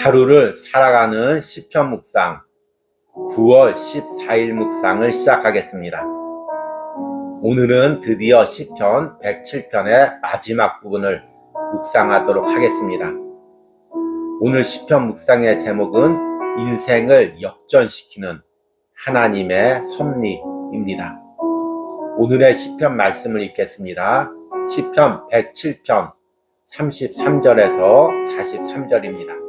하루를 살아가는 시편 묵상 9월 14일 묵상을 시작하겠습니다. 오늘은 드디어 시편 107편의 마지막 부분을 묵상하도록 하겠습니다. 오늘 시편 묵상의 제목은 인생을 역전시키는 하나님의 섭리입니다. 오늘의 시편 말씀을 읽겠습니다. 시편 107편 33절에서 43절입니다.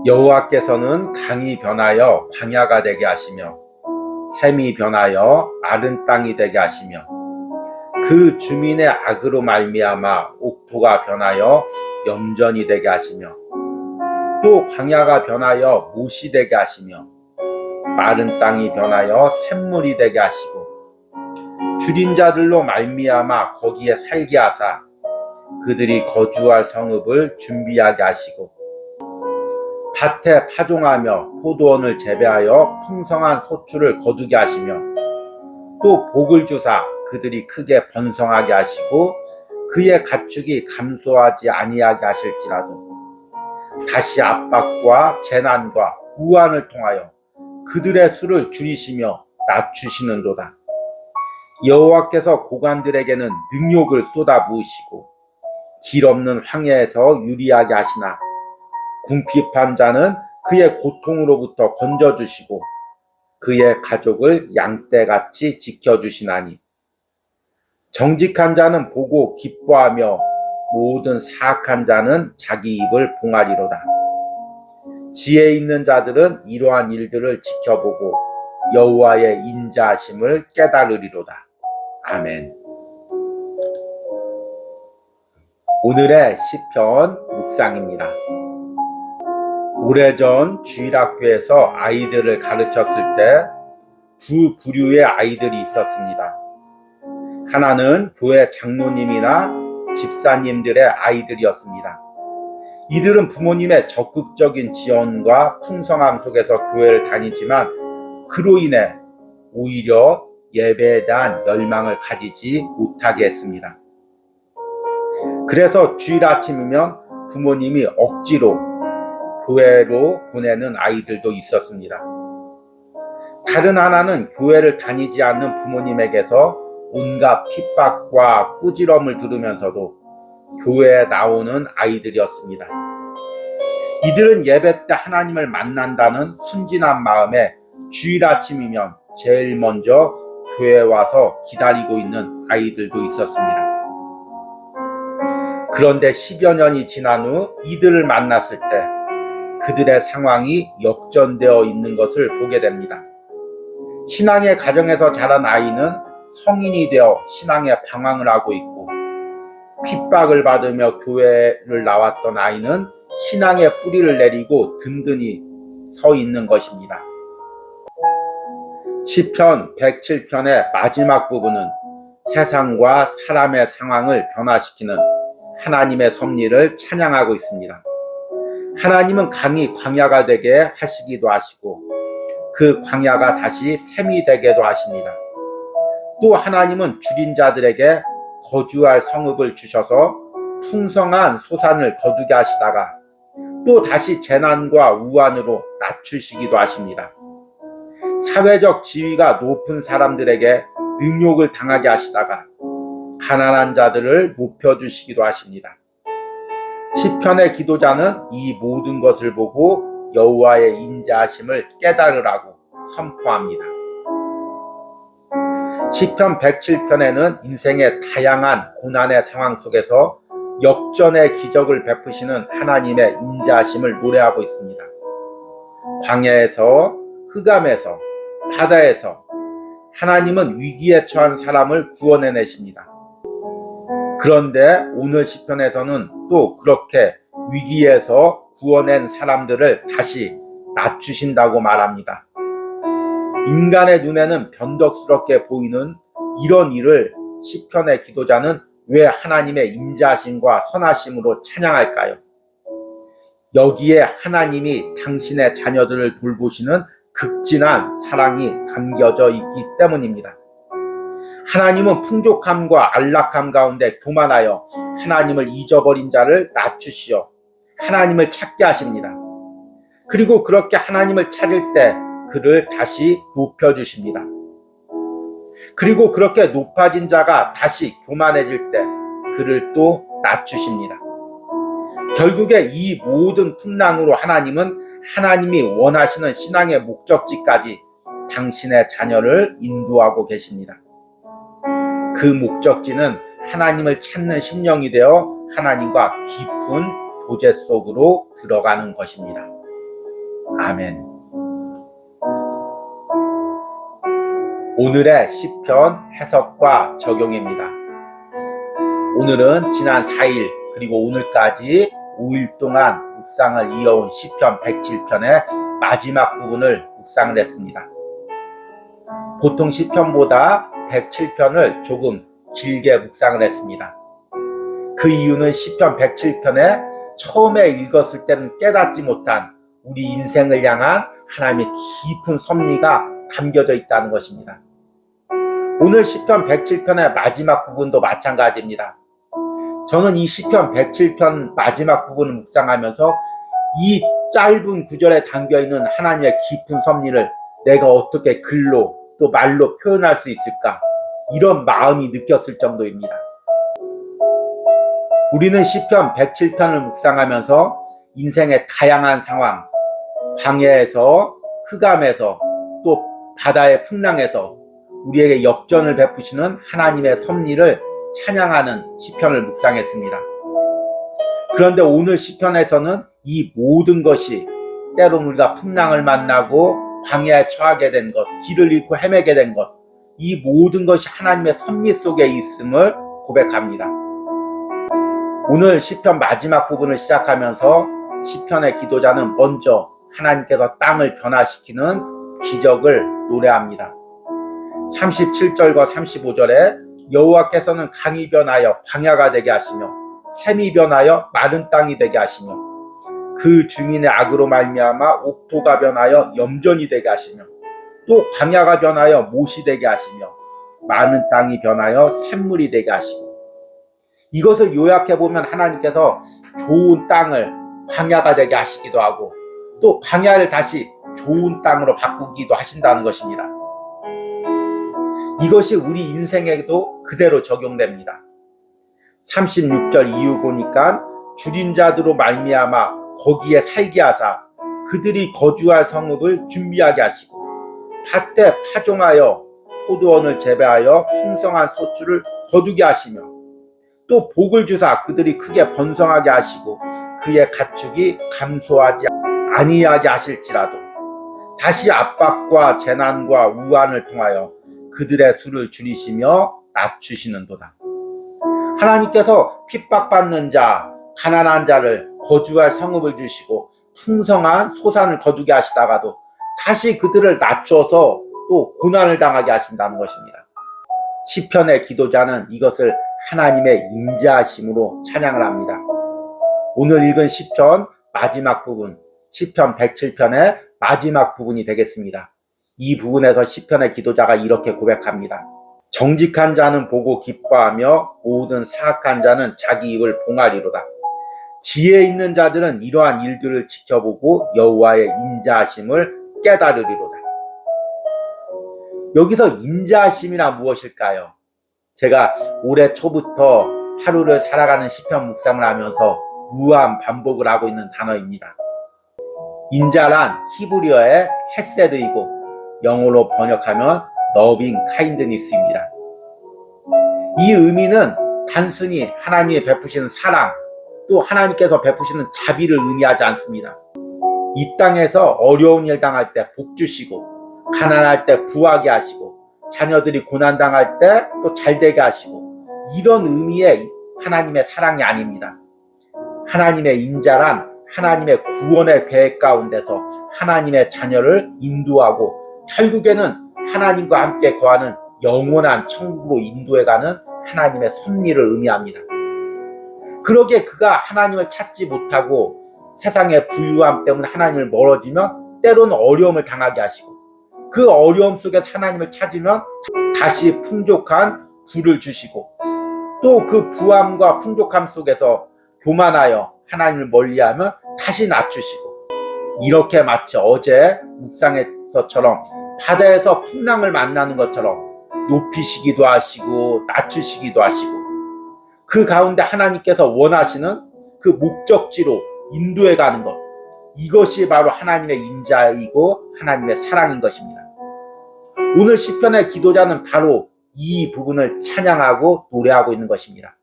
여호와께서는 강이 변하여 광야가 되게 하시며 샘이 변하여 마른 땅이 되게 하시며 그 주민의 악으로 말미암아 옥토가 변하여 염전이 되게 하시며 또 광야가 변하여 못이 되게 하시며 마른 땅이 변하여 샘물이 되게 하시고 줄인 자들로 말미암아 거기에 살게 하사 그들이 거주할 성읍을 준비하게 하시고 밭에 파종하며 포도원을 재배하여 풍성한 소출을 거두게 하시며 또 복을 주사 그들이 크게 번성하게 하시고 그의 가축이 감소하지 아니하게 하실지라도 다시 압박과 재난과 우환을 통하여 그들의 수를 줄이시며 낮추시는도다. 여호와께서 고관들에게는 능욕을 쏟아 부으시고 길 없는 황야에서 유리하게 하시나 궁핍한 자는 그의 고통으로부터 건져주시고 그의 가족을 양떼같이 지켜주시나니 정직한 자는 보고 기뻐하며 모든 사악한 자는 자기 입을 봉하리로다. 지혜 있는 자들은 이러한 일들을 지켜보고 여호와의 인자하심을 깨달으리로다. 아멘. 오늘의 시편 묵상입니다. 오래전 주일학교에서 아이들을 가르쳤을 때 두 부류의 아이들이 있었습니다. 하나는 교회 장로님이나 집사님들의 아이들이었습니다. 이들은 부모님의 적극적인 지원과 풍성함 속에서 교회를 다니지만 그로 인해 오히려 예배에 대한 열망을 가지지 못하게 했습니다. 그래서 주일 아침이면 부모님이 억지로 교회로 보내는 아이들도 있었습니다. 다른 하나는 교회를 다니지 않는 부모님에게서 온갖 핍박과 꾸지럼을 들으면서도 교회에 나오는 아이들이었습니다. 이들은 예배 때 하나님을 만난다는 순진한 마음에 주일 아침이면 제일 먼저 교회에 와서 기다리고 있는 아이들도 있었습니다. 그런데 10여 년이 지난 후 이들을 만났을 때 그들의 상황이 역전되어 있는 것을 보게 됩니다. 신앙의 가정에서 자란 아이는 성인이 되어 신앙에 방황을 하고 있고 핍박을 받으며 교회를 나왔던 아이는 신앙의 뿌리를 내리고 든든히 서 있는 것입니다. 시편 107편의 마지막 부분은 세상과 사람의 상황을 변화시키는 하나님의 섭리를 찬양하고 있습니다. 하나님은 강이 광야가 되게 하시기도 하시고 그 광야가 다시 샘이 되게도 하십니다. 또 하나님은 줄인 자들에게 거주할 성읍을 주셔서 풍성한 소산을 거두게 하시다가 또 다시 재난과 우환으로 낮추시기도 하십니다. 사회적 지위가 높은 사람들에게 능욕을 당하게 하시다가 가난한 자들을 높여주시기도 하십니다. 시편의 기도자는 이 모든 것을 보고 여호와의 인자하심을 깨달으라고 선포합니다. 시편 107편에는 인생의 다양한 고난의 상황 속에서 역전의 기적을 베푸시는 하나님의 인자하심을 노래하고 있습니다. 광야에서, 흑암에서, 바다에서 하나님은 위기에 처한 사람을 구원해내십니다. 그런데 오늘 시편에서는 또 그렇게 위기에서 구원한 사람들을 다시 낮추신다고 말합니다. 인간의 눈에는 변덕스럽게 보이는 이런 일을 시편의 기도자는 왜 하나님의 인자하심과 선하심으로 찬양할까요? 여기에 하나님이 당신의 자녀들을 돌보시는 극진한 사랑이 담겨져 있기 때문입니다. 하나님은 풍족함과 안락함 가운데 교만하여 하나님을 잊어버린 자를 낮추시어 하나님을 찾게 하십니다. 그리고 그렇게 하나님을 찾을 때 그를 다시 높여주십니다. 그리고 그렇게 높아진 자가 다시 교만해질 때 그를 또 낮추십니다. 결국에 이 모든 풍랑으로 하나님은 하나님이 원하시는 신앙의 목적지까지 당신의 자녀를 인도하고 계십니다. 그 목적지는 하나님을 찾는 심령이 되어 하나님과 깊은 교제 속으로 들어가는 것입니다. 아멘. 오늘의 시편 해석과 적용입니다. 오늘은 지난 4일 그리고 오늘까지 5일 동안 묵상을 이어온 시편 107편의 마지막 부분을 묵상을 했습니다. 보통 시편보다 107편을 조금 길게 묵상을 했습니다. 그 이유는 시편 107편에 처음에 읽었을 때는 깨닫지 못한 우리 인생을 향한 하나님의 깊은 섭리가 담겨져 있다는 것입니다. 오늘 시편 107편의 마지막 부분도 마찬가지입니다. 저는 이 시편 107편 마지막 부분을 묵상하면서 이 짧은 구절에 담겨있는 하나님의 깊은 섭리를 내가 어떻게 글로 또 말로 표현할 수 있을까, 이런 마음이 느꼈을 정도입니다. 우리는 시편 107편을 묵상하면서 인생의 다양한 상황, 광야에서, 흑암에서, 또 바다의 풍랑에서 우리에게 역전을 베푸시는 하나님의 섭리를 찬양하는 시편을 묵상했습니다. 그런데 오늘 시편에서는 이 모든 것이 때론 우리가 풍랑을 만나고 광야에 처하게 된 것, 길을 잃고 헤매게 된 것, 이 모든 것이 하나님의 섭리 속에 있음을 고백합니다. 오늘 시편 마지막 부분을 시작하면서 시편의 기도자는 먼저 하나님께서 땅을 변화시키는 기적을 노래합니다. 37절과 35절에 여호와께서는 강이 변하여 광야가 되게 하시며 샘이 변하여 마른 땅이 되게 하시며 그 주민의 악으로 말미암아 옥토가 변하여 염전이 되게 하시며 또 광야가 변하여 못이 되게 하시며 마른 땅이 변하여 샘물이 되게 하시고, 이것을 요약해보면 하나님께서 좋은 땅을 광야가 되게 하시기도 하고 또 광야를 다시 좋은 땅으로 바꾸기도 하신다는 것입니다. 이것이 우리 인생에도 그대로 적용됩니다. 36절 이후 보니까 줄인 자들로 말미암아 거기에 살게 하사 그들이 거주할 성읍을 준비하게 하시고 밭에 파종하여 포도원을 재배하여 풍성한 소출을 거두게 하시며 또 복을 주사 그들이 크게 번성하게 하시고 그의 가축이 감소하지 아니하게 하실지라도 다시 압박과 재난과 우환을 통하여 그들의 수를 줄이시며 낮추시는도다. 하나님께서 핍박받는 자, 가난한 자를 거주할 성읍을 주시고 풍성한 소산을 거두게 하시다가도 다시 그들을 낮춰서 또 고난을 당하게 하신다는 것입니다. 시편의 기도자는 이것을 하나님의 인자하심으로 찬양을 합니다. 오늘 읽은 시편 마지막 부분, 시편 107편의 마지막 부분이 되겠습니다. 이 부분에서 시편의 기도자가 이렇게 고백합니다. 정직한 자는 보고 기뻐하며 모든 사악한 자는 자기 입을 봉하리로다. 지혜 있는 자들은 이러한 일들을 지켜보고 여호와의 인자하심을 깨달으리로다. 여기서 인자하심이라 무엇일까요? 제가 올해 초부터 하루를 살아가는 시편 묵상을 하면서 무한 반복을 하고 있는 단어입니다. 인자란 히브리어의 헤세드이고 영어로 번역하면 러빙 카인드니스입니다. 이 의미는 단순히 하나님이 베푸시는 사랑, 또 하나님께서 베푸시는 자비를 의미하지 않습니다. 이 땅에서 어려운 일 당할 때 복 주시고, 가난할 때 부하게 하시고, 자녀들이 고난 당할 때 또 잘되게 하시고, 이런 의미의 하나님의 사랑이 아닙니다. 하나님의 인자란 하나님의 구원의 계획 가운데서 하나님의 자녀를 인도하고 결국에는 하나님과 함께 거하는 영원한 천국으로 인도해가는 하나님의 섭리를 의미합니다. 그러기에 그가 하나님을 찾지 못하고 세상의 부유함 때문에 하나님을 멀어지면 때로는 어려움을 당하게 하시고, 그 어려움 속에서 하나님을 찾으면 다시 풍족한 부를 주시고, 또 그 부함과 풍족함 속에서 교만하여 하나님을 멀리하면 다시 낮추시고, 이렇게 마치 어제 묵상에서처럼 바다에서 풍랑을 만나는 것처럼 높이시기도 하시고 낮추시기도 하시고, 그 가운데 하나님께서 원하시는 그 목적지로 인도해 가는 것, 이것이 바로 하나님의 인자이고 하나님의 사랑인 것입니다. 오늘 시편의 기도자는 바로 이 부분을 찬양하고 노래하고 있는 것입니다.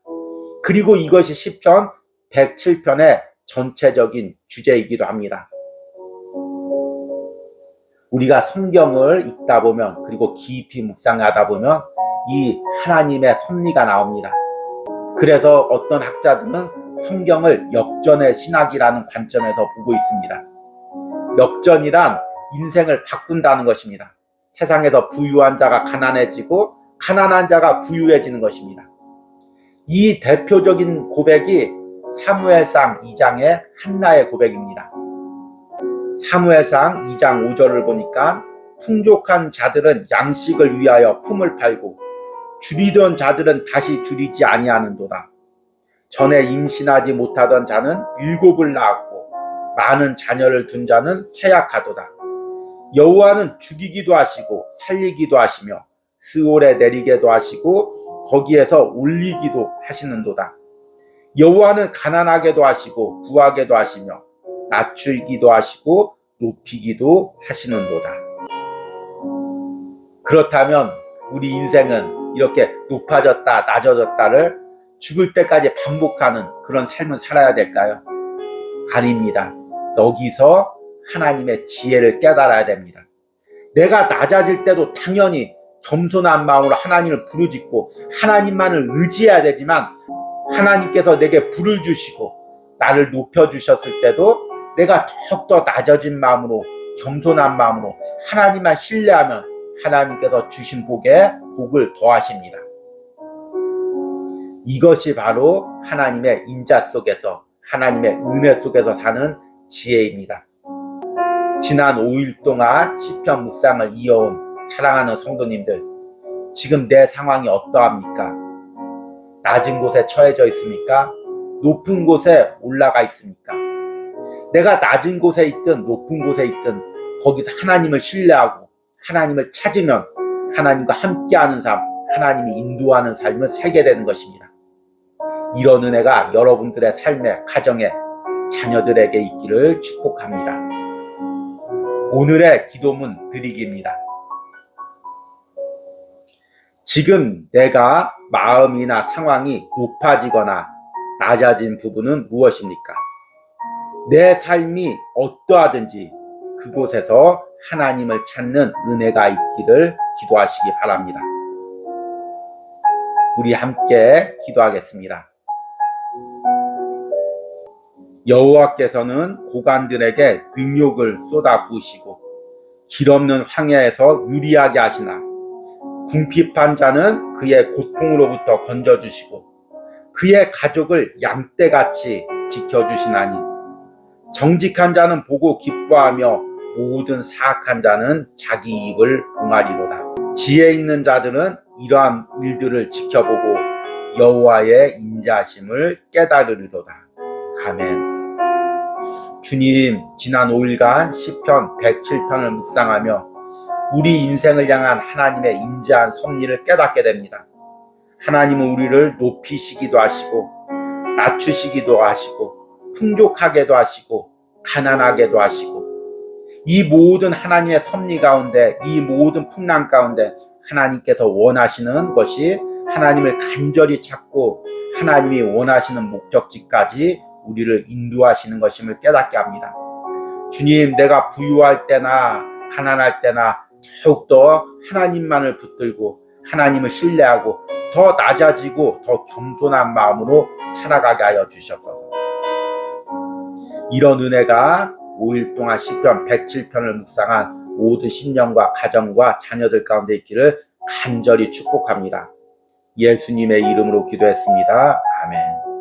그리고 이것이 시편 107편의 전체적인 주제이기도 합니다. 우리가 성경을 읽다 보면, 그리고 깊이 묵상하다 보면 이 하나님의 섭리가 나옵니다. 그래서 어떤 학자들은 성경을 역전의 신학이라는 관점에서 보고 있습니다. 역전이란 인생을 바꾼다는 것입니다. 세상에서 부유한 자가 가난해지고 가난한 자가 부유해지는 것입니다. 이 대표적인 고백이 사무엘상 2장의 한나의 고백입니다. 사무엘상 2장 5절을 보니까 풍족한 자들은 양식을 위하여 품을 팔고 줄이던 자들은 다시 줄이지 아니하는도다. 전에 임신하지 못하던 자는 7을 낳았고 많은 자녀를 둔 자는 쇠약하도다. 여호와는 죽이기도 하시고 살리기도 하시며 스올에 내리게도 하시고 거기에서 올리기도 하시는도다. 여호와는 가난하게도 하시고 부하게도 하시며 낮추기도 하시고 높이기도 하시는도다. 그렇다면 우리 인생은 이렇게 높아졌다 낮아졌다를 죽을 때까지 반복하는 그런 삶을 살아야 될까요? 아닙니다. 여기서 하나님의 지혜를 깨달아야 됩니다. 내가 낮아질 때도 당연히 겸손한 마음으로 하나님을 부르짖고 하나님만을 의지해야 되지만, 하나님께서 내게 불을 주시고 나를 높여주셨을 때도 내가 더욱더 낮아진 마음으로, 겸손한 마음으로 하나님만 신뢰하면 하나님께서 주신 복에 복을 더하십니다. 이것이 바로 하나님의 인자 속에서, 하나님의 은혜 속에서 사는 지혜입니다. 지난 5일 동안 시편 묵상을 이어온 사랑하는 성도님들, 지금 내 상황이 어떠합니까? 낮은 곳에 처해져 있습니까? 높은 곳에 올라가 있습니까? 내가 낮은 곳에 있든 높은 곳에 있든 거기서 하나님을 신뢰하고 하나님을 찾으면 하나님과 함께하는 삶, 하나님이 인도하는 삶을 살게 되는 것입니다. 이런 은혜가 여러분들의 삶에, 가정에, 자녀들에게 있기를 축복합니다. 오늘의 기도문 드리기입니다. 지금 내가 마음이나 상황이 높아지거나 낮아진 부분은 무엇입니까? 내 삶이 어떠하든지 그곳에서 하나님을 찾는 은혜가 있기를 기도하시기 바랍니다. 우리 함께 기도하겠습니다. 여호와께서는 고관들에게 능욕을 쏟아 부으시고 길 없는 황야에서 유리하게 하시나, 궁핍한 자는 그의 고통으로부터 건져주시고 그의 가족을 양떼같이 지켜주시나니, 정직한 자는 보고 기뻐하며 모든 사악한 자는 자기 입을 봉하리로다. 지혜 있는 자들은 이러한 일들을 지켜보고 여호와의 인자하심을 깨달으리로다. 아멘. 주님, 지난 5일간 시편 107편을 묵상하며 우리 인생을 향한 하나님의 인자한 섭리를 깨닫게 됩니다. 하나님은 우리를 높이시기도 하시고 낮추시기도 하시고 풍족하게도 하시고 가난하게도 하시고, 이 모든 하나님의 섭리 가운데, 이 모든 풍랑 가운데 하나님께서 원하시는 것이 하나님을 간절히 찾고 하나님이 원하시는 목적지까지 우리를 인도하시는 것임을 깨닫게 합니다. 주님, 내가 부유할 때나 가난할 때나 더욱더 하나님만을 붙들고 하나님을 신뢰하고 더 낮아지고 더 겸손한 마음으로 살아가게 하여 주셨거든요. 이런 은혜가 5일 동안 시편 107편을 묵상한 모든 신령과 가정과 자녀들 가운데 있기를 간절히 축복합니다. 예수님의 이름으로 기도했습니다. 아멘.